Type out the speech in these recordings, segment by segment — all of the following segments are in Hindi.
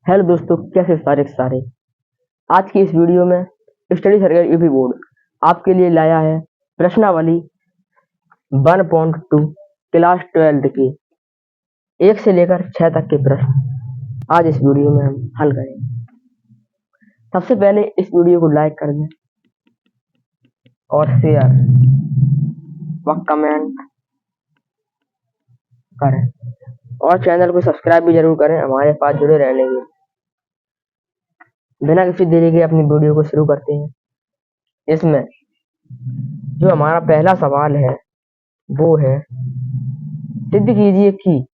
हेलो दोस्तों, कैसे सारे आज की इस वीडियो में स्टडी सर्कल यूपी बोर्ड आपके लिए लाया है प्रश्नावली 1.2 क्लास 12 की 1 से लेकर 6 तक के प्रश्न आज इस वीडियो में हम हल करेंगे। सबसे पहले इस वीडियो को लाइक कर दें और शेयर व कमेंट करें और चैनल को सब्सक्राइब भी जरूर करें हमारे पास जुड़े रहने के लिए। बिना किसी देरी के अपनी वीडियो को शुरू करते हैं। इसमें जो हमारा पहला सवाल है वो है, सिद्ध कीजिए कि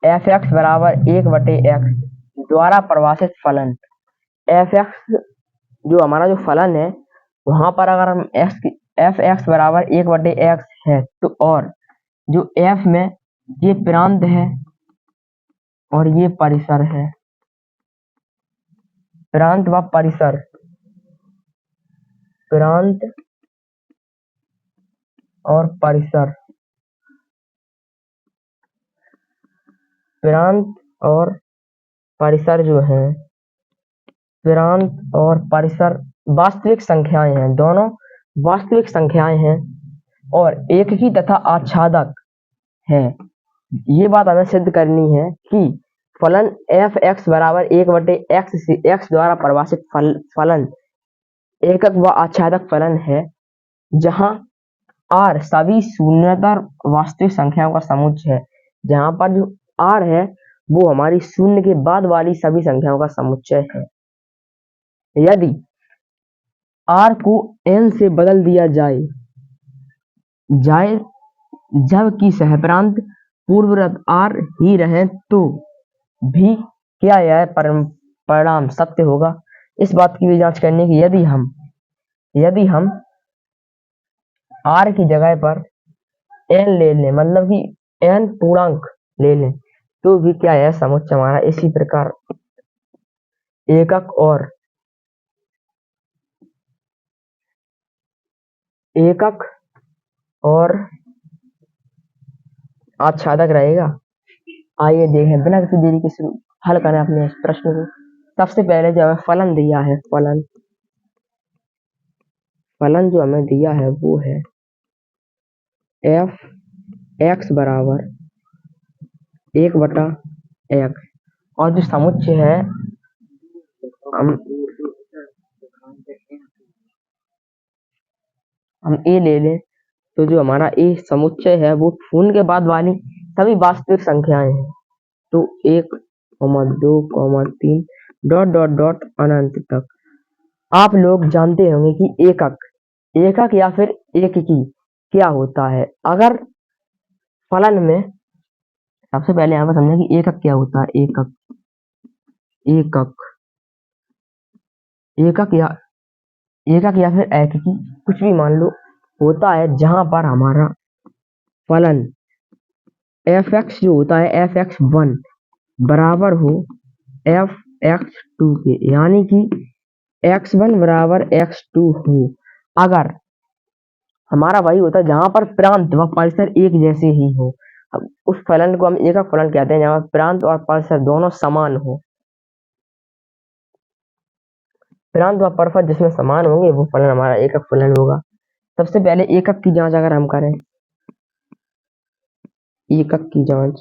एफ एक्स बराबर 1/x द्वारा परिभाषित फलन। एफ एक्स जो हमारा जो फलन है वहां पर अगर हम एफ एक्स बराबर 1/x है तो और जो एफ में ये प्रांत है और ये परिसर है, प्रांत व परिसर, प्रांत और परिसर, प्रांत और परिसर जो है, प्रांत और परिसर वास्तविक संख्याएं हैं, दोनों वास्तविक संख्याएं हैं और एक ही तथा आच्छादक है। ये बात हमें सिद्ध करनी है कि फलन एफ एक्स बराबर 1/x से x द्वारा परिभाषित फलन एकक व आच्छादक फलन है, जहां r सभी शून्यतर वास्तविक संख्याओं का समुच्चय है। जहां पर जो r है वो हमारी शून्य के बाद वाली सभी संख्याओं का समुच्चय है। यदि r को n से बदल दिया जाए जबकि सहप्रांत पूर्ववत r ही रहे तो भी क्या यह परिणाम सत्य होगा। इस बात की भी जांच करने की यदि हम r की जगह पर n ले लें, मतलब कि n पूर्णांक ले लें, तो भी क्या यह समुच्चय हमारा इसी प्रकार एकक और आच्छादक रहेगा। आइए देखें, बिना किसी देरी के शुरू हल करें अपने इस प्रश्न को। सबसे पहले जो हमें फलन दिया है, फलन जो हमें दिया है वो है एफ एक्स बराबर 1/x और जो समुच्चय है हम ए ले लें, तो जो हमारा ए समुच्चय है वो शून्य के बाद वाली सभी वास्तविक संख्याएं हैं। तो 1, 2, 3 डॉट डॉट डॉट अनंत तक। आप लोग जानते होंगे कि एकक या फिर एककी क्या होता है। अगर फलन में सबसे पहले यहाँ पर समझें कि एकक क्या होता है। एकक या फिर एककी कुछ भी मान लो होता है, जहां पर हमारा फलन एफ एक्स जो होता है fx1 बराबर हो fx2 के, यानी कि x1 बराबर x2 हो। अगर हमारा वही होता है जहां पर प्रांत व परिसर एक जैसे ही हो। अब उस फलन को हम एकक फलन कहते हैं जहां प्रांत और परिसर दोनों समान हो। प्रांत व परिसर जिसमें समान होंगे वो फलन हमारा एकक फलन होगा। सबसे पहले एकक की जांच अगर हम करें, एकक की जांच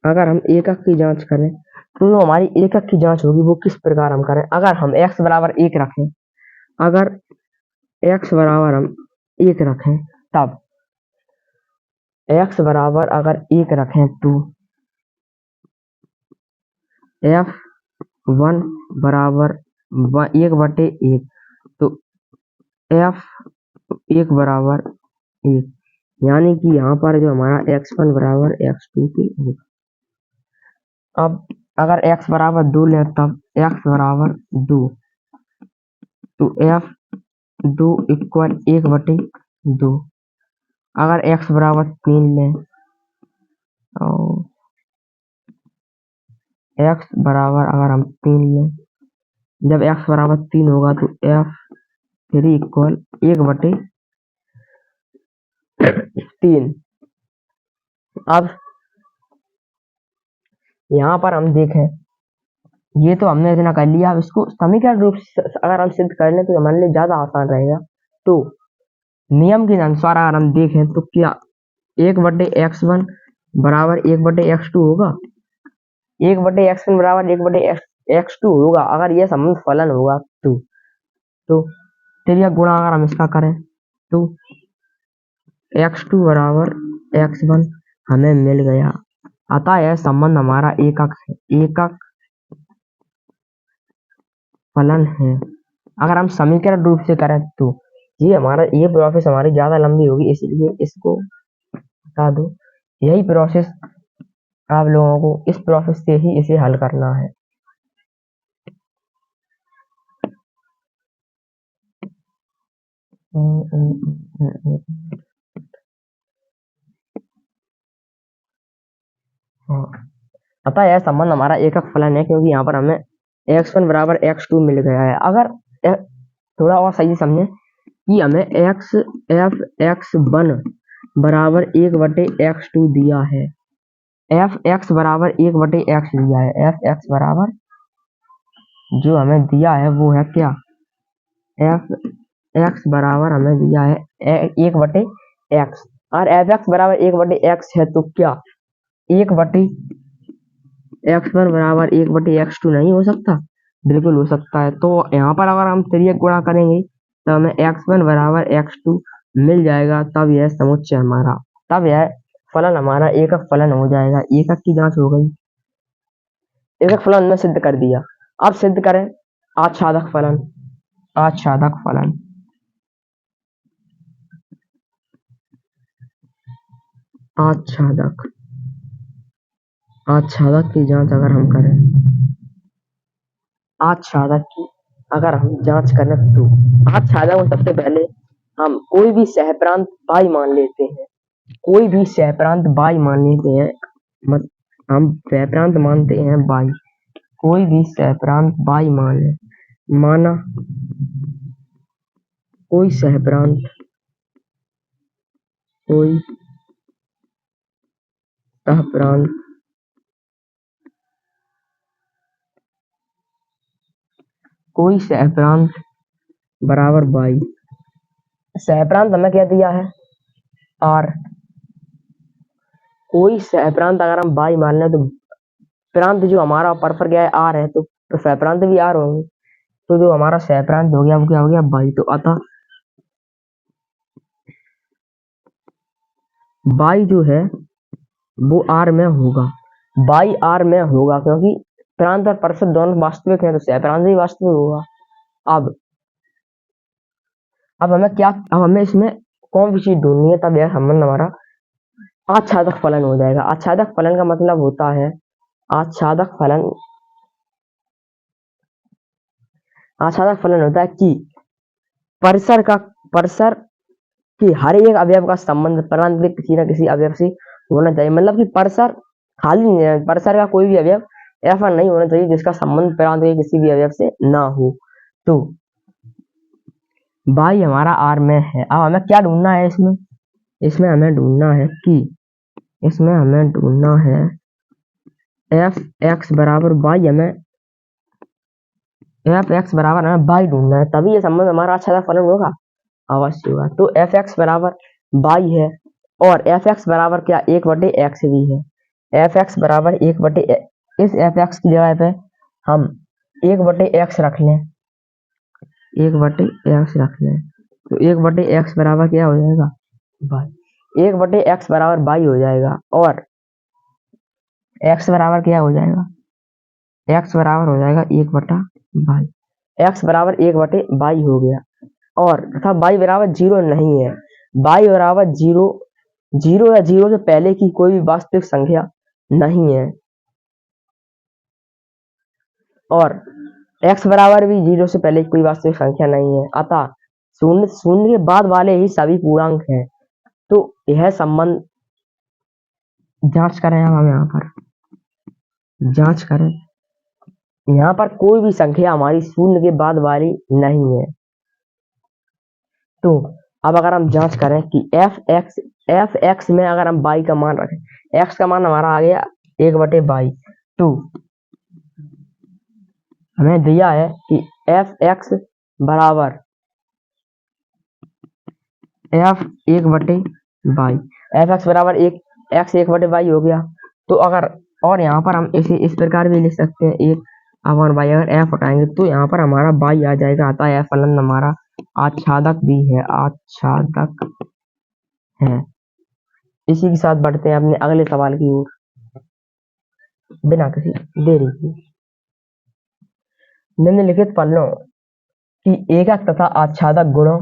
अगर हम एकक की जांच करें तो जो हमारी एकक की जांच होगी वो किस प्रकार हम करें। अगर हम x बराबर 1 रखें, अगर x बराबर हम 1 रखें, तब x बराबर अगर 1 रखें तो f1 बराबर 1/1, तो f1 बराबर 1, यानी कि यहाँ पर जो हमारा x1 बराबर x2 के होगा। अब अगर x बराबर 2 लें तब x बराबर 2, तो f2 इक्वल 1/2। अगर x बराबर 3 लें और x बराबर अगर हम 3 लें, जब x बराबर 3 होगा तो f3 इक्वल 1/3। अब यहाँ पर हम देखें, ये तो हमने इतना कर लिया। अब इसको समीकरण रूप से अगर हम सिद्ध कर लें तो हमारे लिए ज्यादा आसान रहेगा। तो नियम के अनुसार अगर हम देखें तो क्या 1/x1 बराबर 1/x2 होगा। 1/x1 बराबर 1/x2 होगा अगर यह संबंध फलन होगा तो तिर्यक गुणा अगर हम इसका करें तो x2 बराबर x1 हमें मिल गया। अतः यह संबंध हमारा एकक फलन है। अगर हम समीकरण रूप से करें तो ये प्रोसेस हमारी ज्यादा लंबी होगी, इसलिए इसको बता दो। यही प्रोसेस आप लोगों को इस प्रोसेस से ही इसे हल करना है। अतः यह संबंध हमारा एकक फलन है, क्योंकि यहाँ पर हमें x1 बराबर x2 मिल गया है। अगर थोड़ा और सही समझे कि हमें fx1 बराबर 1/x2 दिया है, fx बराबर 1/x दिया है। fx बराबर जो हमें दिया है वो है क्या, fx बराबर हमें दिया है 1/x। और fx बराबर 1/x है तो क्या 1/x1 बराबर 1/x2 नहीं हो सकता? बिल्कुल हो सकता है। तो यहाँ पर अगर हम तिर्यक गुणा करेंगे तो हमें x1 बराबर x2 मिल जाएगा। तब यह समुच्चय हमारा, तब यह फलन हमारा एकक फलन हो जाएगा। एकक की जांच हो गई, एकक फलन में सिद्ध कर दिया। अब सिद्ध करें आच्छादक फलन। आच्छादक फलन, आच्छादक आच्छादक की जांच अगर हम करें, आच्छादक की अगर हम जांच करें तो आच्छादक में सबसे पहले हम कोई भी सहप्रांत बाई मान लेते हैं। कोई भी सहप्रांत बाई मान लेते हैं, हम सहप्रांत मानते हैं बाई। कोई भी सहप्रांत बाई मान ले, माना कोई सहप्रांत, कोई सहप्रांत कोई सहप्रांत बराबर बाई। सहप्रांत हमें क्या दिया है, आर। कोई सहप्रांत अगर हम बाई मान लें तो प्रांत जो हमारा परस्पर क्या है, आर है, तो सहप्रांत भी आर होंगे। तो जो हमारा सहप्रांत हो गया वो क्या हो गया, बाई। तो अतः बाई जो है वो आर में होगा, बाई आर में होगा, क्योंकि प्रांत और परस्पर दोनों वास्तविक हैं तो सहप्रांत भी वास्तविक होगा। अब हमें इसमें कौन सी चीज ढूंढनी है, तब यह संबंध हमारा आच्छादक फलन हो जाएगा। आच्छादक फलन का मतलब होता है, आच्छादक फलन होता है कि परिसर कि हर एक अवयव का संबंध प्रांत के किसी न किसी अवयव से होना चाहिए। मतलब कि परिसर खाली नहीं है, परिसर का कोई भी अवयव ऐसा नहीं होना चाहिए जिसका संबंध प्रांत के किसी भी अवयव से ना हो। तो बाई हमारा आर में है। अब हमें क्या ढूंढना है इसमें हमें ढूंढना है एफ एक्स बराबर बाई। हमें एफ एक्स बराबर हमें बाई ढूंढना है, तभी ये संबंध हमारा अच्छा फलन होगा, अवश्य होगा। तो एफ एक्स बराबर बाई है और एफ एक्स बराबर क्या 1/x भी है। एफ एक्स बराबर 1/, इस एफ एक्स की जगह पे हम 1/x रख लें, 1/x रख लें, तो 1/x बराबर क्या हो जाएगा, बाई। 1/x बराबर बाई हो जाएगा और x बराबर क्या हो जाएगा, x बराबर हो जाएगा 1/22। x बराबर 1/22 हो गया। और तथा y बराबर 0 नहीं है, y बराबर 0 या 0 से पहले की कोई भी वास्तविक संख्या नहीं है, और x बराबर भी 0 से पहले कोई वास्तविक संख्या नहीं है। अतः शून्य के बाद वाले ही सभी पूर्णांक हैं। तो यह संबंध जांच करें, हम यहाँ पर जांच करें, यहाँ पर कोई भी संख्या हमारी शून्य के बाद वाली नहीं है। तो अब अगर हम जांच करें कि एफ एक्स में अगर हम बाई का मान रखें, एक्स का मान हमारा आ गया 1/22, टू हमें दिया है कि एफ एक्स बराबर एफ एक बटे वाई, एफ एक्स बराबर एक एक्स एक बटे वाई हो गया। तो अगर और यहाँ पर हम इसे इस प्रकार भी लिख सकते हैं एक अपॉन वाई, अगर एफ हटाएंगे तो यहाँ पर हमारा वाई आ जाएगा। अतः यह फलन हमारा आच्छादक भी है, आच्छादक है। इसी के साथ बढ़ते हैं अपने अगले सवाल की ओर बिना किसी देरी के। निम्नलिखित फलनों की एकक तथा आच्छादक गुणों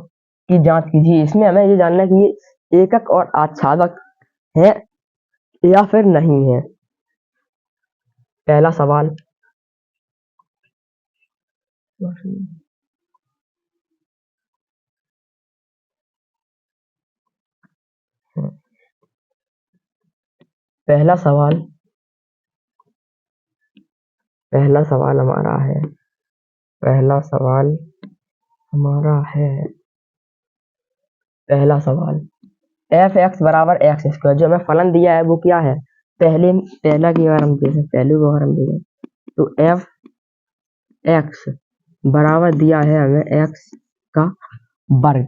की जांच कीजिए। इसमें हमें ये जानना है कि ये एकक और आच्छादक है या फिर नहीं है। पहला सवाल, पहला सवाल एफ एक्स बराबर एक्स स्क्वायर, जो हमें फलन दिया है वो क्या है। पहला की अगर हम देखें, पहले को अगर हम देखें तो एफ एक्स बराबर दिया है हमें एक्स का वर्ग,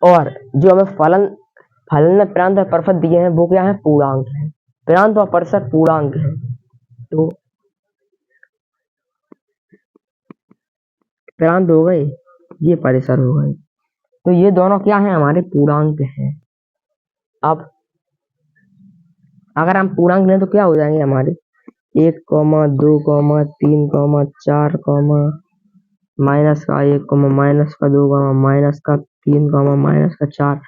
और जो हमें फलन में प्रांत और प्रतिशत दिए हैं वो क्या है, पूर्णांक है। प्रांत और प्रतिशत पूर्णांक है, तो प्रांत हो गए, ये परिसर हो गए, तो ये दोनों क्या है, हमारे पूर्णांक हैं। अब अगर हम पूर्णांक लें तो क्या हो जाएंगे हमारे 1, 2, 3, 4, माइनस का 1, माइनस का 2, माइनस का 3, माइनस का 4,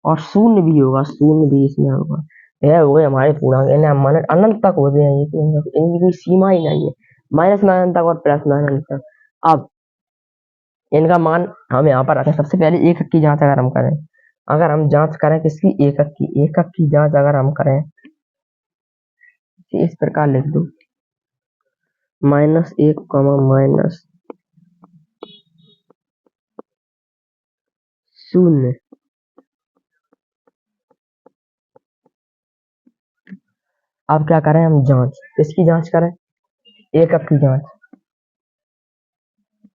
और शून्य भी होगा, शून्य भी इसमें होगा। यह हो गए हमारे पूर्णांक, इन्हें अनंत तक होते हैं, ये तो इनकी कोई सीमा ही नहीं है, माइनस में अनंत तक और प्लस में अनंत तक। अब इनका मान हम यहाँ पर रखें। सबसे पहले एकक की जांच अगर हम करें, अगर हम जांच करें किसकी, एकक की जांच अगर हम करें, इस प्रकार लिख दो -1, माइनस 0। अब क्या करें हम, जांच, किसकी जांच करें, एकक की जांच,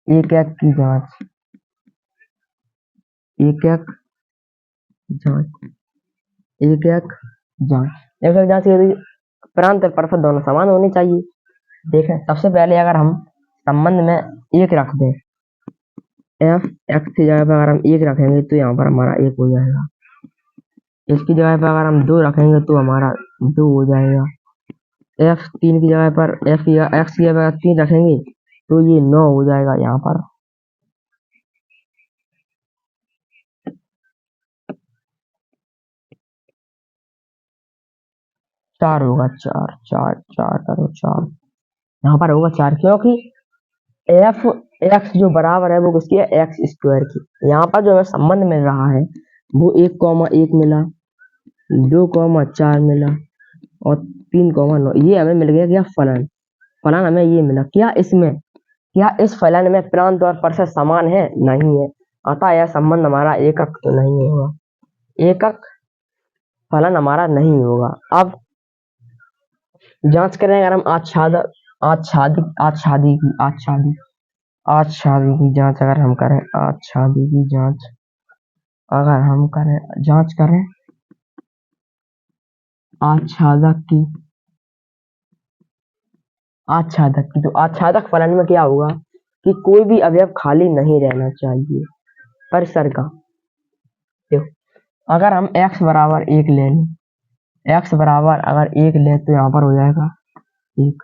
एकक जांच यदि प्रांत और प्रतिशत दोनों समान होने चाहिए। देखें, सबसे पहले अगर हम संबंध में 1 रख दें, एफ एक्स की जगह पर अगर हम 1 रखेंगे तो यहाँ पर हमारा 1 हो जाएगा। इसकी जगह पर अगर हम 2 रखेंगे तो हमारा 2 हो जाएगा। एफ 3 की जगह पर एक्स की जगह पर 3 रखेंगे तो ये 9 हो जाएगा। यहाँ पर 4 होगा, 4 करो 4, यहाँ पर होगा 4, क्योंकि एफ एक्स जो बराबर है वो किसकी है, एक्स स्क्वायर की। यहाँ पर जो हमें संबंध मिल रहा है वो 1, 1 मिला, 2, 4 मिला, और 3, 9, ये हमें मिल गया। क्या फलन हमें ये मिला। क्या इस फलन में प्रांत और प्रतिशत समान है, नहीं है। अतः यह संबंध हमारा एकक तो नहीं होगा, एकक फलन हमारा नहीं होगा। अब जांच करें अगर हम आच्छादी की जांच अगर हम करें, आच्छादी की जांच अगर हम करें, जांच करें आच्छादक की, तो आच्छादक फलन में क्या होगा कि कोई भी अवयव खाली नहीं रहना चाहिए परिसर का। देखो, अगर हम x बराबर 1 ले लें, x बराबर अगर 1 लें तो यहाँ पर हो जाएगा 1।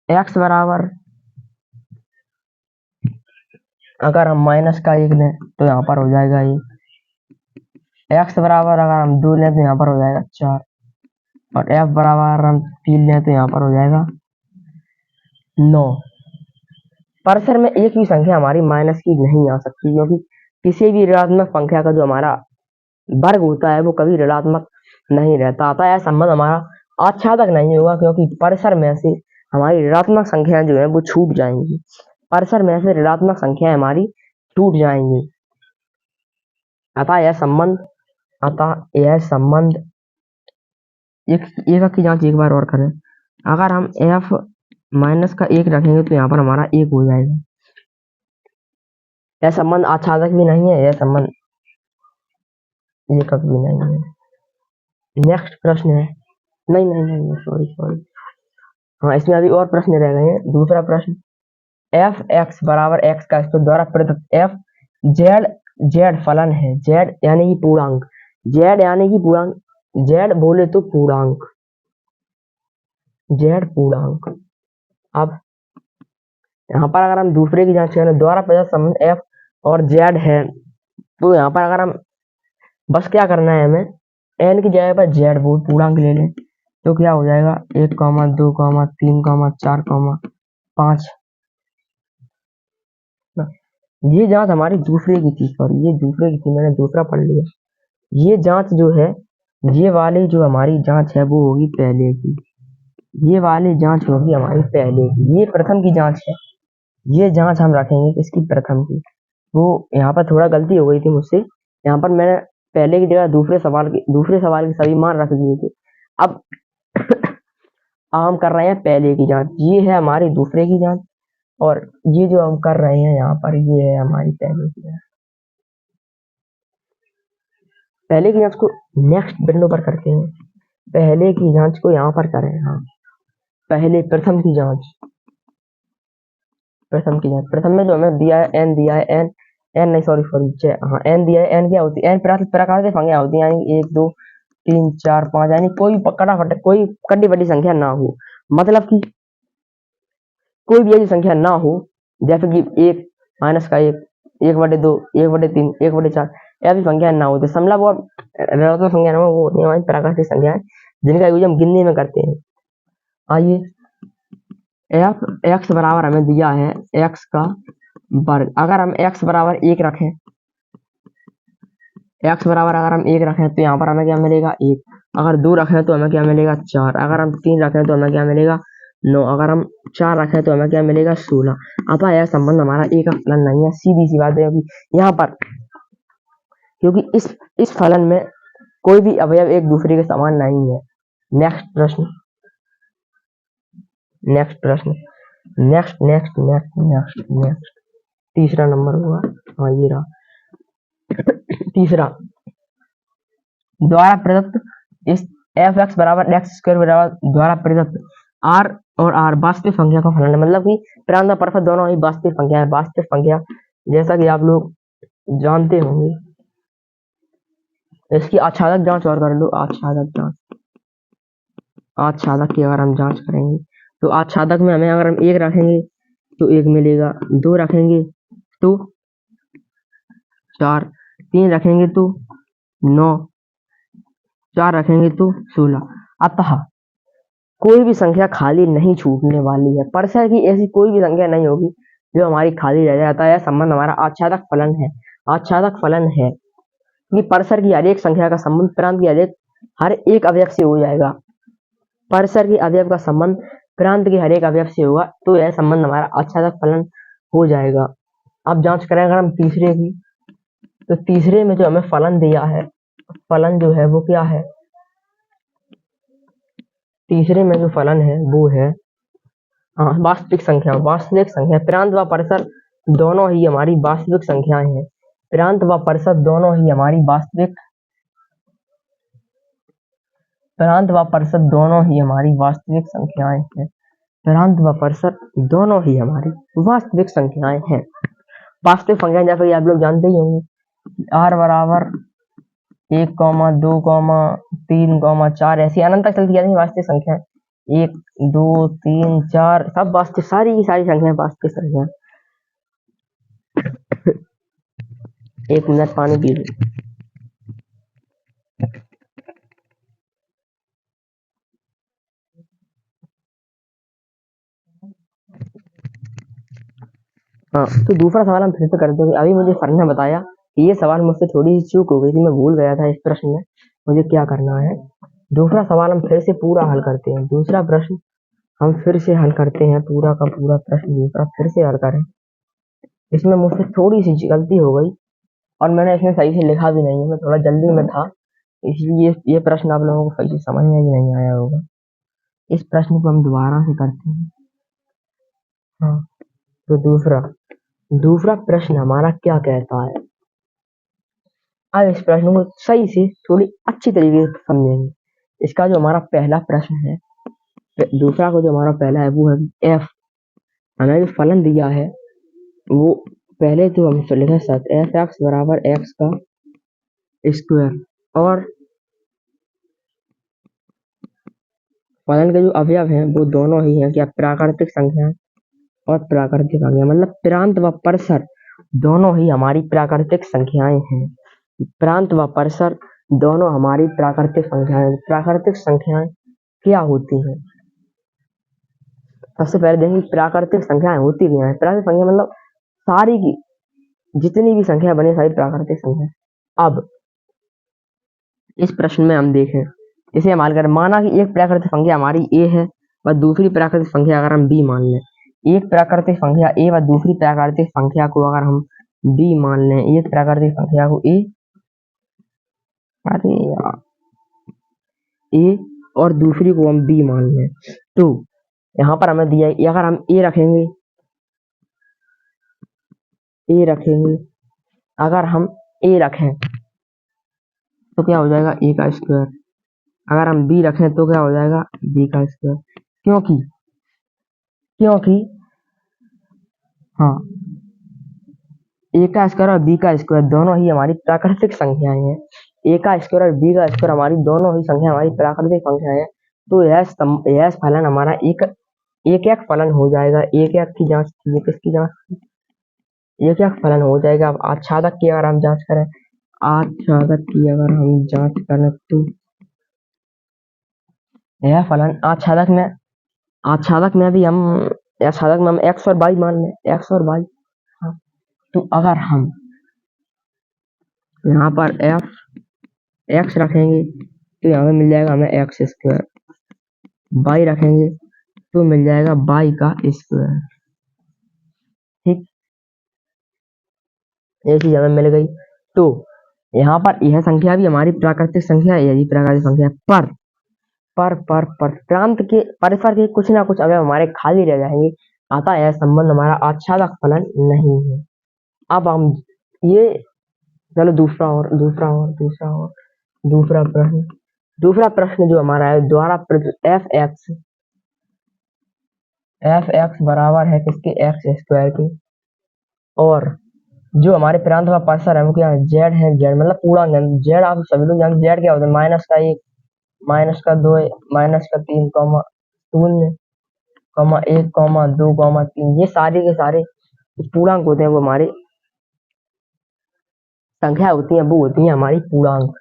x बराबर अगर हम माइनस का 1 लें तो यहाँ पर हो जाएगा 1। x बराबर अगर हम 2 लें तो यहाँ पर हो जाएगा 4, और f बराबर अगर हम 3 लें तो यहाँ पर हो जाएगा 9। परिसर में एक भी संख्या हमारी माइनस की नहीं आ सकती, क्योंकि किसी भी ऋणात्मक संख्या का जो हमारा वर्ग होता है वो कभी ऋणात्मक नहीं रहता। अतः यह संबंध हमारा आच्छादक नहीं होगा, क्योंकि परिसर में से हमारी ऋणात्मक संख्याएं जो है वो छूट जाएंगी, परिसर में से ऋणात्मक संख्याएं हमारी छूट जाएंगी। अतः यह संबंध एकक की जांच एक बार और करें, अगर हम एफ माइनस का 1 रखेंगे तो यहाँ पर हमारा 1 हो जाएगा। यह संबंध आच्छादक भी नहीं है, यह संबंध एकक भी नहीं है। नेक्स्ट प्रश्न है, नहीं नहीं नहीं, सॉरी सॉरी, हाँ इसमें अभी और प्रश्न रह गए हैं। दूसरा प्रश्न, एफ एक्स बराबर एक्स का स्क्वायर द्वारा प्रदत्त एफ जेड जेड फलन है, जेड यानी कि पूर्णांक, जेड यानी कि पूर्णांक, जेड बोले तो पूर्णांक, जेड पूर्णांक। अब यहाँ पर अगर हम दूसरे की जांच करें, द्वारा प्रदत्त संबंध एफ और जेड है, तो यहाँ पर अगर हम बस क्या करना है, हमें एन की जगह पर जेड पूर्णांक ले लें तो क्या हो जाएगा 1, 2, 3, 4, 5। ये जांच हमारी दूसरे की थी, सॉरी ये दूसरे की थी, मैंने दूसरा पढ़ लिया। ये जांच जो है, ये वाली जो हमारी जांच है वो होगी पहले की, ये वाली जांच होगी हमारी पहले की, ये प्रथम की जांच है, ये जांच हम रखेंगे इसकी प्रथम की। वो यहाँ पर थोड़ा गलती हो गई थी मुझसे, यहाँ पर मैंने पहले की जगह दूसरे सवाल के सभी मान रख दिए थे। अब हम कर रहे हैं पहले की जांच, ये है हमारी दूसरे की जांच, और ये जो हम कर रहे हैं यहाँ पर ये है हमारी पहले की जांच। पहले की जांच को नेक्स्ट विंडो पर करते हैं, पहले की जांच को यहाँ पर करें। हाँ पहले प्रथम की जांच, प्रथम में जो हमें दिया है एन, दिया है एन, एन नहीं सॉरी सॉरी हाँ एन दिया है, एन क्या होती है, एन प्रकार से संख्या होती है, यानी 1, 2, 3, 4, 5, यानी कोई कोई कड्डी बड़ी संख्या ना हो, मतलब कि कोई भी ऐसी संख्या ना हो जैसे कि 1 माइनस का 1, 1/2, 1/3, 1/4, ऐसी संख्या ना हो। तो समलभ और ऋणात्मक संख्या वो होती है हमारी प्राकृतिक संख्याएं, जिनका यूज हम गिनने में करते हैं। आइए, एफ एक्स बराबर हमें दिया है एक्स का वर्ग, अगर हम एक्स बराबर 1 रखें, एक्स बराबर अगर हम 1 रखें तो यहाँ पर हमें क्या मिलेगा 1, अगर 2 रखें तो हमें क्या मिलेगा 4, अगर हम 3 रखें तो हमें क्या मिलेगा 9, अगर हम 4 रखें तो हमें क्या मिलेगा 16। अतः यह संबंध हमारा एक फलन नहीं है, सीधी सी बात है। यहाँ पर क्योंकि इस फलन में कोई भी अवयव एक दूसरे के समान नहीं है। नेक्स्ट प्रश्न, नेक्स्ट प्रश्न, next next next next next तीसरा नंबर हुआ, हाँ ये रहा तीसरा, द्वारा प्रदत्त इस एफ एक्स बराबर एक्स स्क्वायर बराबर द्वारा प्रदत्त आर और आर वास्तविक संख्या का फलन है, मतलब कि प्रांत और परफेक्ट दोनों ही वास्तविक संख्या है। वास्तविक संख्या जैसा कि आप लोग जानते होंगे, इसकी आच्छादक जांच और कर लो, आच्छादक जांच, आच्छादक की अगर हम जांच करेंगे तो आच्छादक में हमें अगर हम 1 रखेंगे तो 1 मिलेगा, 2 रखेंगे तो 4, 3 रखेंगे तो 9, 4 रखेंगे तो 16। अतः कोई भी संख्या खाली नहीं छूटने वाली है, परसर की ऐसी कोई भी संख्या नहीं होगी जो हमारी खाली रह जाता है। संबंध हमारा आच्छादक फलन है, आच्छादक फलन है कि परसर की हर एक संख्या का संबंध प्रांत की हर एक अवयव से हो जाएगा। परसर के अवयव का संबंध प्रांत के हर एक अवयव से होगा, तो यह संबंध हमारा आच्छादक फलन हो जाएगा। अब जांच करें अगर हम तीसरे की, तो तीसरे में जो हमें फलन दिया है, फलन जो है वो क्या है, तीसरे में जो फलन है वो है हाँ वास्तविक संख्या, वास्तविक संख्या प्रांत व परिसर दोनों ही हमारी वास्तविक संख्याएं हैं, प्रांत व परिसर दोनों ही हमारी वास्तविक, प्रांत व परिसर दोनों ही हमारी वास्तविक संख्याएं हैं, प्रांत व परिसर दोनों ही हमारी वास्तविक संख्याएं हैं। वास्तविक संख्याएं जैसे कि आप लोग जानते ही होंगे, आर बराबर 1, 2, 3, 4 ऐसी अनंत तक चलती जाती है वास्तविक संख्या, 1, 2, 3, 4 सब वास्तविक, सारी की सारी संख्याएं वास्तविक संख्या। एक मिनट पानी पी लो। हाँ तो दूसरा सवाल हम फिर से करते हैं। अभी मुझे सर ने बताया कि ये सवाल मुझसे थोड़ी सी चूक हो गई थी, मैं भूल गया था इस प्रश्न में मुझे क्या करना है। दूसरा सवाल हम फिर से पूरा हल करते हैं, दूसरा प्रश्न हम फिर से हल करते हैं, पूरा का पूरा प्रश्न दूसरा फिर से हल करें। इसमें मुझसे थोड़ी सी गलती हो गई और मैंने इसमें सही से लिखा भी नहीं है, मैं थोड़ा जल्दी में था, इसलिए ये प्रश्न आप लोगों को सही से समझ में भी नहीं आया होगा। इस प्रश्न को हम दोबारा से करते हैं। हाँ, तो दूसरा प्रश्न हमारा क्या कहता है। अब इस प्रश्न को सही से थोड़ी अच्छी तरीके से समझेंगे। इसका जो हमारा पहला प्रश्न है, दूसरा को जो हमारा पहला है वो है एफ। हमें जो फलन दिया है वो पहले तो हम लिखें साथ एफ एक्स बराबर एक्स का स्क्वायर, और फलन के जो अवयव हैं वो दोनों ही हैं, क्या प्राकृतिक संख्या और प्राकृतिक संख्या, मतलब प्रांत व परिसर दोनों ही हमारी प्राकृतिक संख्याएं हैं। प्रांत व परिसर दोनों हमारी प्राकृतिक संख्याएं। प्राकृतिक संख्याएं क्या होती हैं? सबसे पहले देखेंगे प्राकृतिक संख्याएं होती क्या है। प्राकृतिक संख्या मतलब सारी की जितनी भी संख्या बने सारी प्राकृतिक संख्या। अब इस प्रश्न में हम देखें, इसे हम हल करें। माना कि एक प्राकृतिक संख्या हमारी ए है व दूसरी प्राकृतिक संख्या अगर हम बी मान लें, एक प्राकृतिक संख्या ए व दूसरी प्राकृतिक संख्या को अगर हम बी मान लें, एक प्राकृतिक संख्या को ए, अरे यार, ए और दूसरी को हम बी मान लें, तो यहाँ पर हमें दिया है अगर हम ए रखेंगे, अगर हम ए रखें तो क्या हो जाएगा ए का स्क्वायर। अगर हम बी रखें तो क्या हो जाएगा बी का स्क्वायर। क्योंकि हाँ, ए का स्क्वायर और बी का स्क्वायर दोनों ही हमारी प्राकृतिक संख्याएं हैं। ए का स्क्वायर और बी का स्क्वायर हमारी दोनों ही संख्या हमारी प्राकृतिक संख्या है। तो यह फलन हमारा एक फलन हो जाएगा। एक की जांच कीजिए, किसकी जांच? एक फलन हो जाएगा। अब आच्छादक की अगर हम जांच करें, आच्छादक की अगर हम जांच करें तो यह फलन आच्छादक में भी हम एक्स और वाई मान लें, एक्स और वाई। हाँ, तो अगर हम यहाँ पर एफ एक्स रखेंगे तो यहाँ पे मिल जाएगा हमें एक्स स्क्वायर, वाई रखेंगे तो मिल जाएगा वाई का स्क्वायर। ठीक, ये चीज हमें मिल गई। तो यहाँ पर यह संख्या भी हमारी प्राकृतिक संख्या है, यही प्राकृतिक संख्या है, पर प्रांत के परिसर के कुछ ना कुछ अवयव हमारे खाली रह जाएंगे, अतः यह संबंध हमारा आच्छादक फलन नहीं है। अब हम ये चलो दूसरा प्रश्न जो हमारा है द्वारा एफ एक्स बराबर है किसके, एक्स स्क्वायर के, और जो हमारे प्रांत का परिसर है वो क्या है, जेड है। जेड मतलब पूर्णांक। जेड आप सभी लोग जानते हैं जेड क्या होता है, -1, -2, -3, -0, -1, -2, -3, ये सारे के सारे पूर्णांक होते हैं, वो हमारी संख्या होती है, वो होती है हमारी पूर्णांक।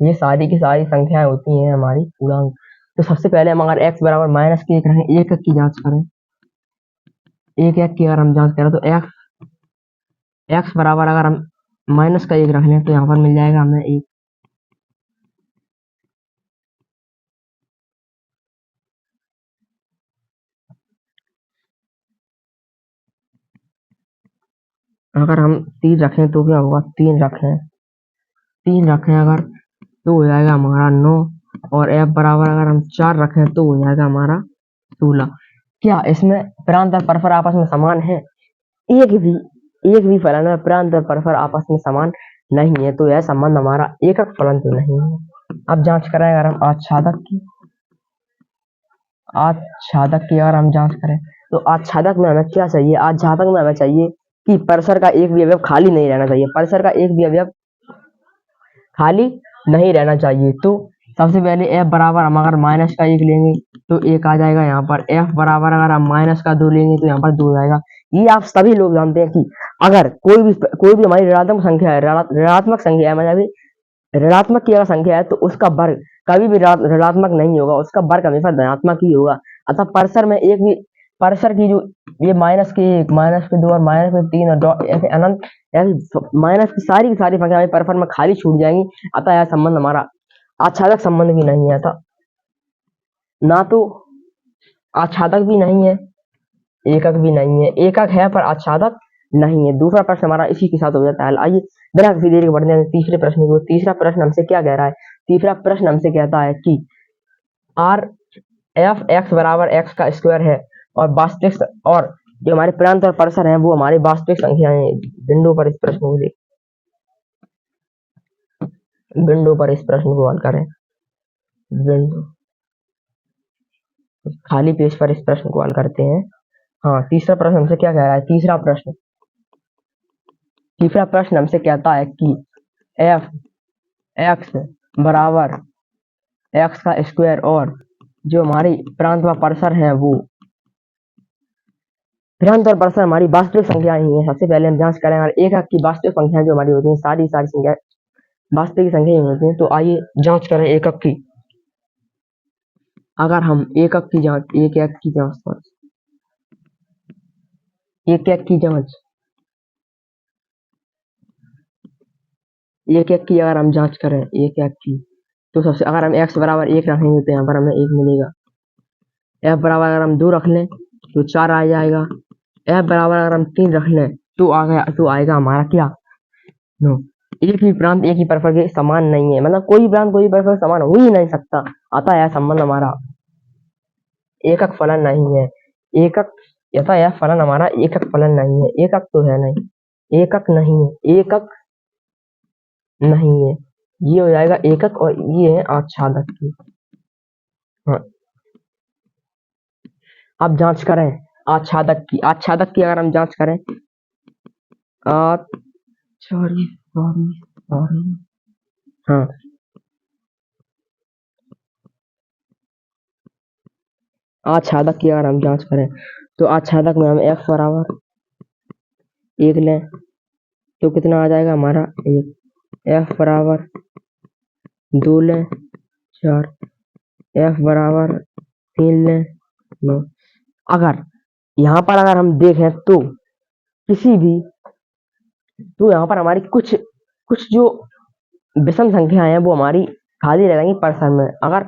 ये सारी की सारी संख्याएं होती हैं हमारी पूर्णांक। तो सबसे पहले हम अगर x बराबर -1 रखें, एक की जांच करें, एक की अगर हम जांच करें तो x बराबर अगर हम -1 रख लें तो यहाँ पर मिल जाएगा हमें 1। अगर हम 3 रखें तो क्या होगा, 3 रखें अगर तो हो जाएगा हमारा 9, और f बराबर अगर हम 4 रखें तो हो जाएगा हमारा 16। क्या इसमें प्रांत और परिसर आपस में समान है? एक भी फलन में प्रांत और परिसर आपस में समान नहीं है, तो यह संबंध हमारा एकक फलन तो नहीं है। अब जांच करें अगर हम आच्छादक की अगर हम जांच करें तो आच्छादक में हमें क्या चाहिए, आच्छादक में हमें चाहिए कि परिसर का एक भी अवयव खाली नहीं रहना चाहिए, परिसर का एक भी अवयव खाली नहीं रहना चाहिए। तो सबसे पहले f बराबर हम अगर -1 लेंगे तो 1 आ जाएगा यहाँ पर। f बराबर अगर हम -2 लेंगे तो यहाँ पर 2 आएगा। ये आप सभी लोग जानते हैं कि अगर कोई भी हमारी ऋणात्मक संख्या है, ऋणात्मक संख्या है, मतलब ऋणात्मक की अगर संख्या है तो उसका वर्ग कभी भी ऋणात्मक नहीं होगा, उसका वर्ग हमेशा धनात्मक ही होगा। अतः परिसर की जो ये -1, -2 और -3 और ऐसे अनंत माइनस की सारी संख्या परिसर में खाली छूट जाएंगी, अतः यह संबंध हमारा आच्छादक संबंध भी नहीं है, था ना तो आच्छादक भी नहीं है, एकक भी नहीं है। एकक है पर आच्छादक नहीं है। दूसरा प्रश्न हमारा इसी के साथ हो जाता है। आइए बिना किसी देरी के बढ़ते हैं तीसरे प्रश्न को। तीसरा प्रश्न हमसे क्या कह रहा है? तीसरा प्रश्न हमसे कहता है कि आर एफ एक्स बराबर एक्स का स्क्वायर है और वास्तविक और जो हमारे प्रांत और परसर हैं वो हमारी वास्तविक संख्याएं हैं। बिंदु पर इस प्रश्न को देख, बिंदु पर इस प्रश्न को हल करें। बिंदु खाली पेज पर इस प्रश्न को हल करते हैं। हाँ, तीसरा प्रश्न हमसे क्या कह रहा है? तीसरा प्रश्न हमसे कहता है कि एफ एक्स बराबर एक्स का स्क्वायर और जो हमारी प्रांत व परसर हैं वो प्रांत और परसर हमारी वास्तविक संख्याएं ही हैं। सबसे पहले हम जांच करें अगर एकक की वास्तविक संख्याएं जो हमारी होती हैं सारी संख्याएं वास्तविक संख्याएं होती हैं। तो आइए जांच करें एकक की। अगर हम एकक की जांच अगर हम जांच करें एकक की, तो सबसे अगर हम x बराबर 1 रखेंगे तो यहाँ पर हमें 1 मिलेगा। f बराबर अगर हम 2 रख लें तो 4 आ जाएगा। f बराबर अगर हम 3 रख लें तो आएगा हमारा क्या? 9। एक भी प्रांत एक ही परस्पर के समान नहीं है, मतलब कोई प्रांत कोई परस्पर समान हो ही नहीं सकता। अतः यह संबंध हमारा एकक फलन नहीं है। अतः यह फलन हमारा एकक फलन नहीं है। एकक तो है नहीं, एकक नहीं है। ये हो जाएगा एकक और ये है आच्छादक की। हाँ, अब जांच करें आच्छादक की अगर हम जांच करें हाँ, आच्छादक की अगर हम जांच करें तो आच्छादक में हम x बराबर 1 लें तो कितना आ जाएगा हमारा 1। f बराबर 2 लें 4, f बराबर 3 लें 9। अगर यहाँ पर अगर हम देखें तो यहाँ पर हमारी कुछ जो विषम संख्याएं हैं वो हमारी खाली रह जाएंगी परसर में। अगर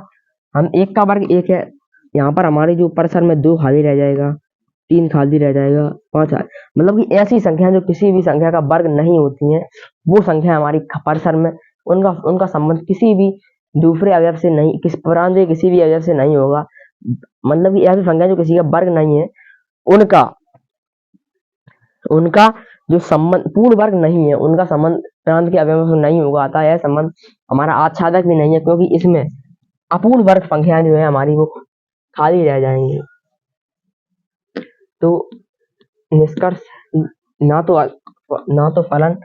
हम 1 का वर्ग 1 है, यहाँ पर हमारी जो परसर में 2 खाली रह जाएगा, 3 खाली रह जाएगा, 5 मतलब कि ऐसी संख्या जो किसी भी संख्या का वर्ग नहीं होती हैं वो संख्या हमारी परसर में उनका संबंध किसी भी दूसरे अवयव से नहीं, प्रांत के किसी भी अवयव से नहीं होगा। मतलब कि ऐसी संख्या जो किसी का वर्ग नहीं है उनका जो संबंध पूर्ण वर्ग नहीं है उनका संबंध प्रांत के अवयवों से नहीं होगा। अतः यह संबंध हमारा आच्छादक भी नहीं है, क्योंकि इसमें अपूर्ण वर्ग संख्याएं जो है हमारी वो खाली रह जाएंगी। तो निष्कर्ष ना तो फलन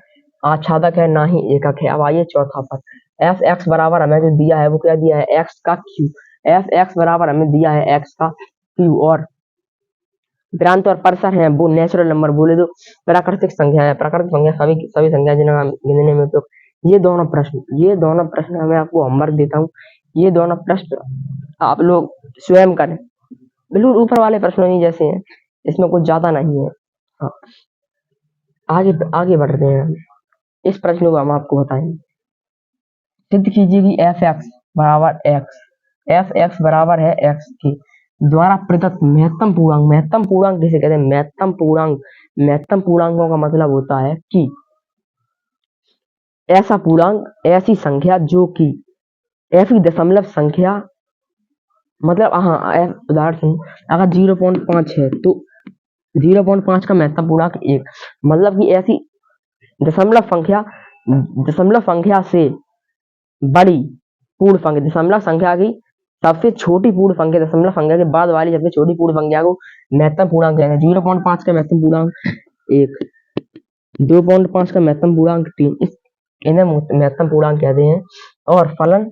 आच्छादक है ना ही एकक है। अब आइए चौथा पर, एफ एक्स बराबर हमें जो दिया है वो क्या दिया है? एक्स का क्यूब। एफ एक्स बराबर हमें दिया है एक्स का क्यूब और प्रांत और परसर है वो नेचुरल नंबर बोले तो प्राकृतिक संख्या है। प्राकृतिक संख्या सभी संख्या जिन्हें हम गिनने में उपयोग। ये दोनों प्रश्न मैं आपको होमवर्क देता हूँ। ये दोनों प्रश्न आप लोग स्वयं करें, बिल्कुल ऊपर वाले प्रश्नों ही जैसे हैं, इसमें कुछ ज्यादा नहीं है। हाँ, आगे बढ़ते हैं। इस प्रश्न को हम आपको बताएंगे। सिद्ध कीजिए कि एफ एक्स बराबर है एक्स के द्वारा प्रदत्त महत्तम पूर्णांक किसे कहते हैं? महत्तम पूर्णांकों का मतलब होता है कि ऐसा पूर्णांक, ऐसी संख्या जो कि ऐसी दशमलव संख्या, मतलब उदाहरण अगर 0.5 है तो 0.5 का महत्तम पूर्णांक 1, मतलब कि ऐसी दशमलव संख्या से बड़ी पूर्ण संख्या, दशमलव संख्या की सबसे छोटी पूर्ण संख्या, दशमलव संख्या के बाद वाली सबसे छोटी पूर्ण संख्या को महत्तम पूर्णांक कहेंगे। 0.5 का महत्तम पूर्णांक 1, 2.5 का महत्तम पूर्णांक 3, इन्हें महत्तम पूर्णांक कहते हैं। और फलन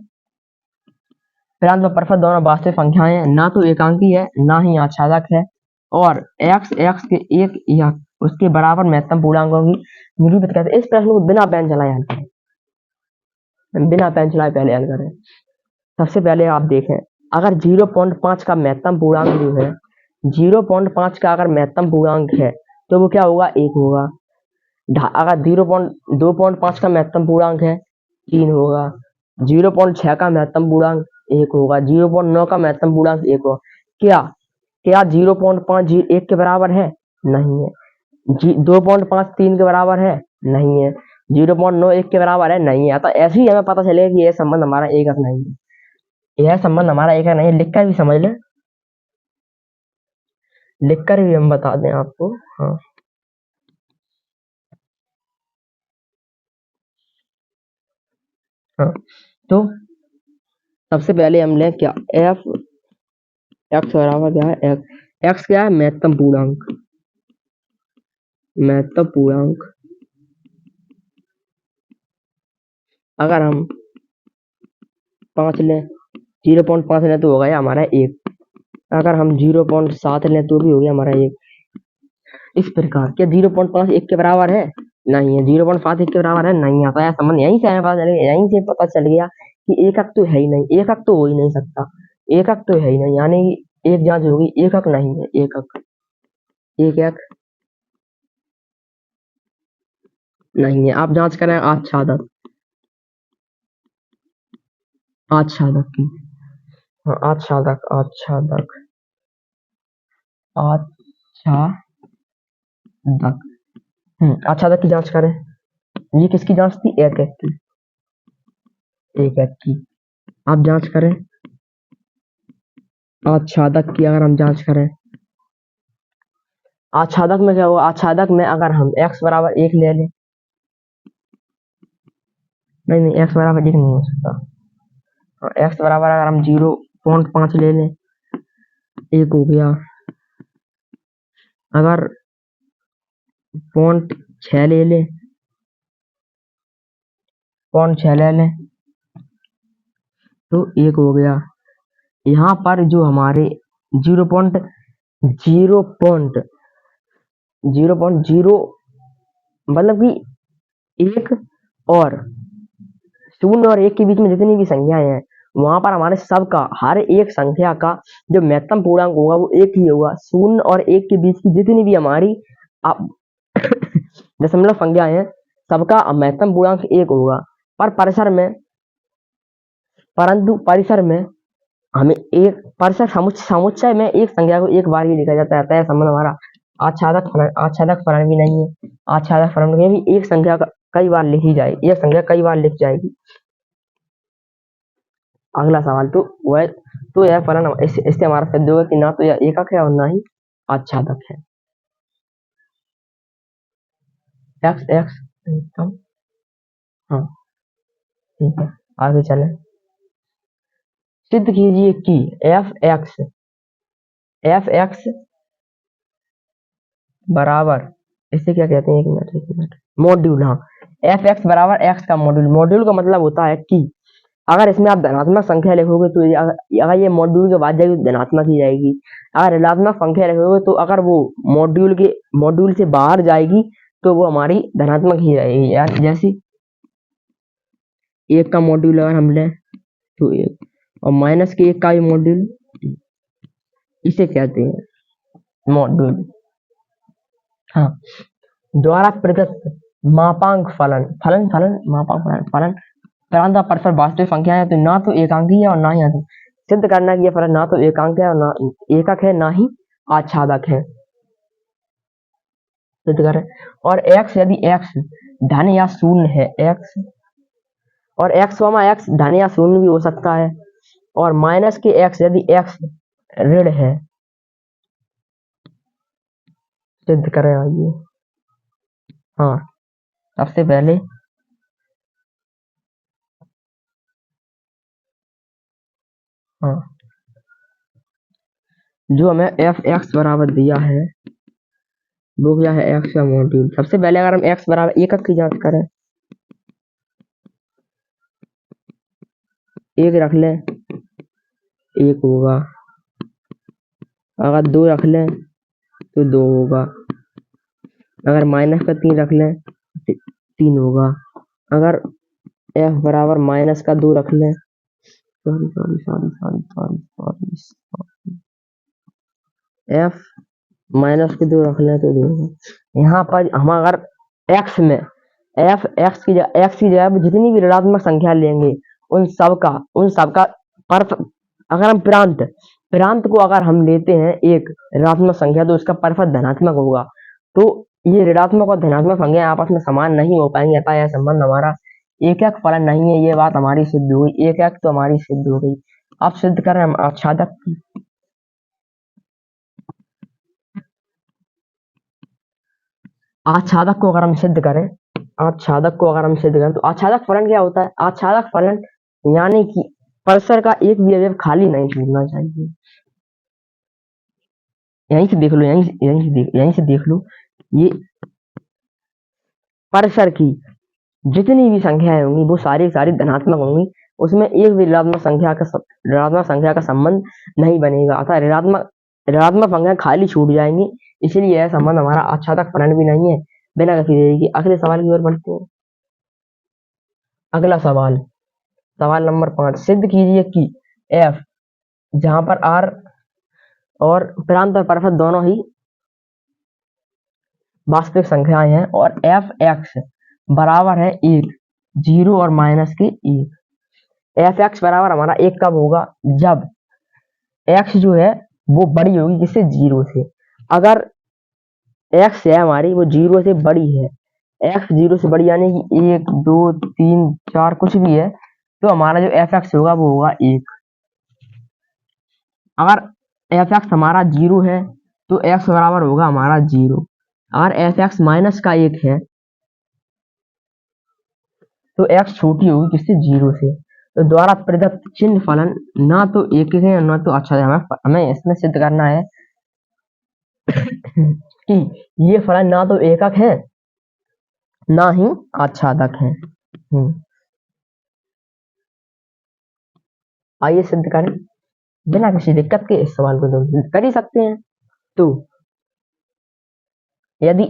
प्रांत व परसर दोनों वास्तविक संख्याएं हैं, ना तो एकांकी है ना ही आच्छादक है। और x के 1 या उसके बराबर महत्तम पूर्णांकों की निरूपित कहते हैं। इस प्रश्न को बिना पेन चलाए हल करें, पहले हल करें। सबसे पहले आप देखें, अगर 0.5 का महत्तम पूर्णांक जो है, 0.5 का अगर महत्तम पूर्णांक है तो वो क्या होगा? 1 होगा। अगर 2.5 का महत्तम पूर्णांक है 3 होगा। 0.6 का महत्तम पूर्णांक 1 होगा। 0.9 का महत्तम पूर्णांक 1 होगा। क्या 0.5 1 के बराबर है? नहीं है। 2.5 3 के बराबर है? नहीं है। 0.9 1 के बराबर है? नहीं है। तो ऐसे ही हमें पता चलेगा कि यह संबंध हमारा एकक नहीं है। यह संबंध हमारा एकक नहीं है, लिख कर भी समझ लें। लिखकर भी हम बता दें आपको। हाँ हाँ, तो सबसे पहले हम लें क्या, एफ एक्स बराबर क्या है, एक्स क्या है, महत्तम पूर्णांक, महत्तम पूर्णांक। अगर हम 5 लें, 0.5 लें तो हो गया हमारा 1। अगर हम 0.7 लें तो भी हो गया हमारा 1। इस प्रकार क्या 0.5 1 के बराबर है, नहीं है। 0.5 1 के बराबर है, नहीं आता है संबंध। यहीं से हमें पता चल गया, यहीं से पता चल गया कि एक अंक तो है ही नहीं, एक अंक तो हो ही नहीं सकता, एक अंक तो है ही नहीं, यानी एक जांच होगी, एक अंक नहीं है, एक अंक, एक अंक नहीं है। आप जांच करें आच्छादक, आच्छादक की। हाँ आच्छादक, आच्छादक, आच्छादक। आच्छादक की जांच करें। ये किसकी जांच थी, एक एक की, एक एक की। आप जांच करें आच्छादक की। अगर हम जांच करें आच्छादक में क्या हुआ, आच्छादक में अगर हम x बराबर 1 ले लें, नहीं नहीं x बराबर 1 नहीं हो सकता। x बराबर अगर हम 0.5 ले लें, 1 हो गया। अगर 0.6 ले लें, 0.6 ले लें तो 1 हो गया। यहाँ पर जो हमारे 0.0 मतलब कि 1 और 0 और 1 के बीच में जितनी भी संख्याएं हैं, वहां पर हमारे सबका, हर एक संख्या का जो महत्तम पूर्णांक होगा वो 1 ही होगा। 0 और 1 के बीच की जितनी भी हमारी दशमलव संख्याएं हैं, सबका महत्तम पूर्णांक 1 होगा। पर परंतु परिसर में हमें एक परिसर समुच्चय में एक संख्या को एक बार ही लिखा जाता है। तय संबंध हमारा आच्छादक फलन भी नहीं है। आच्छादक फलन में भी एक संख्या कई बार लिखी जाएगी, एक संख्या कई बार लिख जाएगी। अगला सवाल तो वह, तो यह फलन इससे हमारा सिद्ध होगा कि ना तो यह एकक है और ना ही आच्छादक है। एक्स एक्स कम, हाँ ठीक है, आगे चले। सिद्ध कीजिए कि एफ एक्स बराबर, इसे क्या कहते हैं, एक मिनट, मॉड्यूल। हाँ, एफ एक्स बराबर एक्स का मॉड्यूल। मॉड्यूल का मतलब होता है कि अगर इसमें आप धनात्मक संख्या लिखोगे तो अगर ये मॉड्यूल के बाद जाएगी तो धनात्मक ही जाएगी। अगर ऋणात्मक संख्या लिखोगे तो अगर वो मॉड्यूल से बाहर जाएगी तो वो हमारी धनात्मक ही रहेगी। यार जैसे 1 का मॉड्यूल अगर हम लें तो 1, और माइनस के 1 का भी मॉड्यूल, इसे कहते हैं मॉड्यूल। हाँ, द्वारा प्रदत्त मापांक फलन, फलन परस्पर वास्तविक संख्या है, तो ना तो एकांकी है और ना ही आधार। सिद्ध करना कि यह फलन ना तो एकांक है और ना एकक है, ना ही आच्छादक है। सिद्ध करें। और x यदि x धन या शून्य है, x और x, धन या शून्य भी हो सकता है, और माइनस के x यदि x ऋण है। सिद्ध करें, आइए। हाँ, सबसे पहले हाँ, जो हमें एफ एक्स बराबर दिया है वो क्या है, एक्स का मॉड्यूल। सबसे पहले अगर हम एक्स बराबर एकक की जांच करें, 1 रख लें, 1 होगा। अगर 2 रख लें तो 2 होगा। अगर माइनस का 3 रख लें 3 होगा। अगर f बराबर माइनस का 2 रख लें, f माइनस के 2 रख लें तो 2 होगा। यहाँ पर हम अगर x में x की जगह जितनी भी ऋणात्मक संख्या लेंगे उन सबका पर, अगर हम प्रांत को अगर हम लेते हैं एक ऋणात्मक संख्या तो उसका परफत धनात्मक होगा। तो ये ऋणात्मक और धनात्मक संख्या आपस में समान नहीं हो पाएंगे, अतः यह संबंध हमारा एकक फलन नहीं है। ये बात हमारी सिद्ध हो गई, एकक तो हमारी सिद्ध हो गई। आप सिद्ध करें हम आच्छादक की। आच्छादक को अगर हम सिद्ध करें, आच्छादक को अगर हम सिद्ध करें तो आच्छादक फलन क्या होता है? आच्छादक फलन यानी कि परसर का एक भी अवयव खाली नहीं छूटना चाहिए। यहीं से देख लो, यहीं से देख लो, ये परसर की जितनी भी संख्याएं होंगी वो सारी सारी धनात्मक होंगी, उसमें एक भी ऋणात्मक संख्या का संबंध नहीं बनेगा, अतः ऋणात्मक संख्या खाली छूट जाएंगी, इसलिए यह संबंध हमारा आच्छादक फलन भी नहीं है। बिना किसी देरी के अगले सवाल की ओर बढ़ते हैं। अगला सवाल, सवाल नंबर 5, सिद्ध कीजिए कि f जहां पर r और प्रांत और परसर दोनों ही वास्तविक संख्याएं हैं और एफ एक्स बराबर है 1, 0 और माइनस के 1। एफ एक्स बराबर हमारा 1 कब होगा? जब एक्स जो है वो बड़ी होगी किससे? 0 से। अगर एक्स है हमारी वो 0 से बड़ी है, एक्स 0 से बड़ी यानी कि 1, 2, 3, 4 कुछ भी है, तो हमारा जो एफ एक्स होगा वो होगा 1। अगर एफ एक्स हमारा 0 है तो एक्स बराबर होगा हमारा 0। अगर एफ एक्स माइनस का 1 है तो एक्स छोटी होगी किससे? 0 से। तो द्वारा प्रदत्त चिन्ह फलन ना तो एक है ना तो अच्छा है। हमें इसमें सिद्ध करना है कि ये फलन ना तो एकक है ना ही आच्छादक है। आइए सिद्ध करें बिना किसी दिक्कत के। इस सवाल को तो सिद्ध कर ही सकते हैं। तो यदि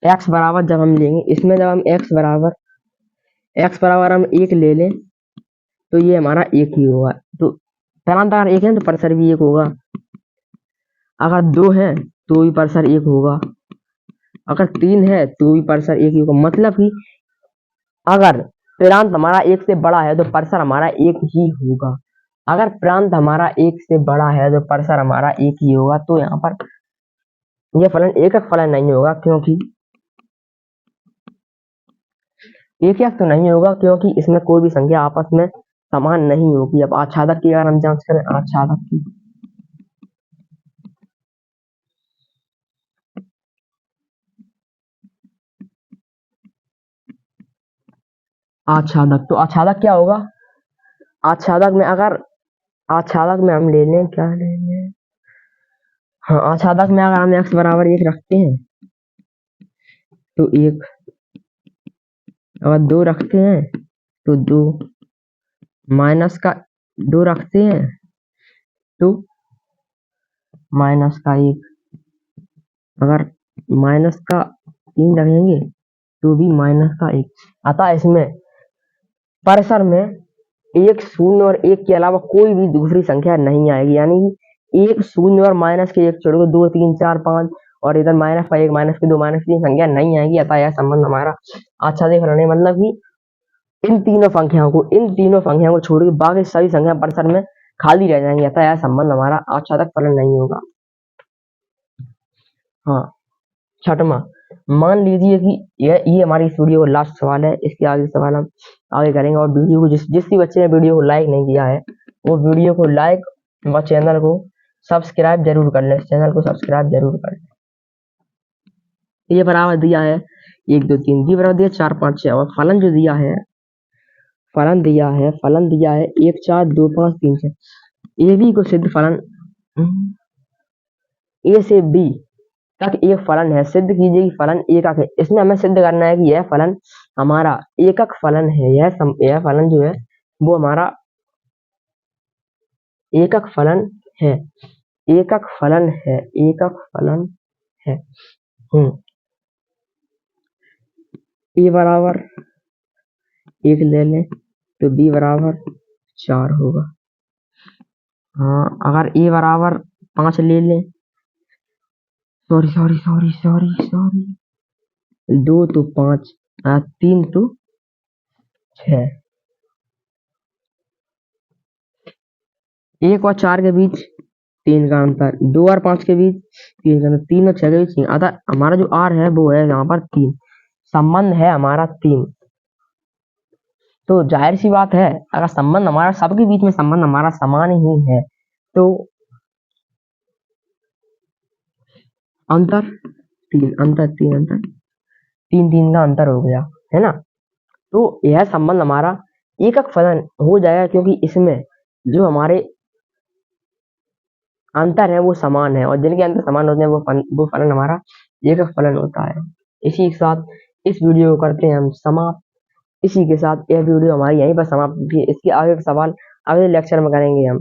x बराबर जब हम लेंगे, इसमें जब हम x बराबर हम 1 ले लें तो ये हमारा 1 ही होगा। तो फलांत अगर 1 है तो परसर भी 1 होगा, अगर 2 है तो भी परसर 1 होगा, अगर 3 है तो भी परसर 1 ही होगा। मतलब कि अगर प्रांत हमारा 1 से बड़ा है तो परसर हमारा 1 ही होगा। अगर प्रांत हमारा 1 से बड़ा है तो परसर हमारा 1 ही होगा। तो यहाँ पर यह फलन एकक फलन नहीं होगा, क्योंकि एकक तो नहीं होगा क्योंकि इसमें कोई भी संख्या आपस में समान नहीं होगी। अब आच्छादक की अगर हम जांच करें, आच्छादक तो आच्छादक क्या होगा? आच्छादक में हम ले लें, क्या ले लें? हाँ, आच्छादक में अगर हम x बराबर 1 रखते हैं तो 1, अगर 2 रखते हैं तो 2, माइनस का 2 रखते हैं तो माइनस का 1, अगर माइनस का 3 रखेंगे तो भी माइनस का 1। अतः इसमें परसर में 1, 0 और 1 के अलावा कोई भी दूसरी संख्या नहीं आएगी, यानी कि 1, 0 और माइनस के 1 छोड़कर 2, 3, 4, 5 और इधर माइनस का 1, माइनस के 2, माइनस की 3 संख्या नहीं आएगी। अतः यह संबंध हमारा आच्छादित फलन है। मतलब कि इन तीनों संख्याओं को छोड़ के बाकी सभी संख्या परसर में खाली रह जाएंगी, अतः यह संबंध हमारा आच्छादक फलन नहीं होगा। हाँ, छठवां, मान लीजिए कि ये हमारी इस वीडियो का लास्ट सवाल है। इसके आगे सवाल हम आगे करेंगे। और वीडियो को जिस भी बच्चे ने वीडियो को लाइक नहीं किया है वो वीडियो को लाइक व चैनल को सब्सक्राइब जरूर कर ले, चैनल को सब्सक्राइब जरूर कर ले। ये बराबर दिया है 1, 2, 3, बी बराबर दिया 4, 5, 6 और फलन जो दिया है, फलन दिया है 1, 4, 2, 5, 3, 6। ए बी को सिद्ध फलन, ए से बी तक एक फलन है, सिद्ध कीजिए कि फलन एकक है। इसमें हमें सिद्ध करना है कि यह फलन हमारा एकक फलन है। यह फलन जो है वो हमारा एकक फलन है, एकक फलन है, एकक फलन है। ए बराबर 1 ले लें तो बी बराबर 4 होगा। हाँ, अगर ए बराबर 5 ले लें, सॉरी 2 तो 5, 3 तो 6। 1 और 4 के बीच 3 का अंतर, 2 और 5 के बीच 3 का अंतर, 3 और 6 के बीच 3। अतः हमारा जो r है वो है यहाँ पर 3, संबंध है हमारा 3। तो जाहिर सी बात है अगर संबंध हमारा सबके बीच में संबंध हमारा समान ही है तो अंतर तीन अंतर, तीन का अंतर हो गया, है ना। तो यह संबंध हमारा एकक फलन हो जाएगा, क्योंकि इसमें जो हमारे अंतर है वो समान है, और जिनके अंतर समान होते हैं वो फलन हमारा एकक फलन होता है। इसी के साथ इस वीडियो को करते हैं हम समाप्त। इसी के साथ यह वीडियो हमारी यहीं पर समाप्त होती है। इसके आगे का सवाल अगले लेक्चर में करेंगे हम।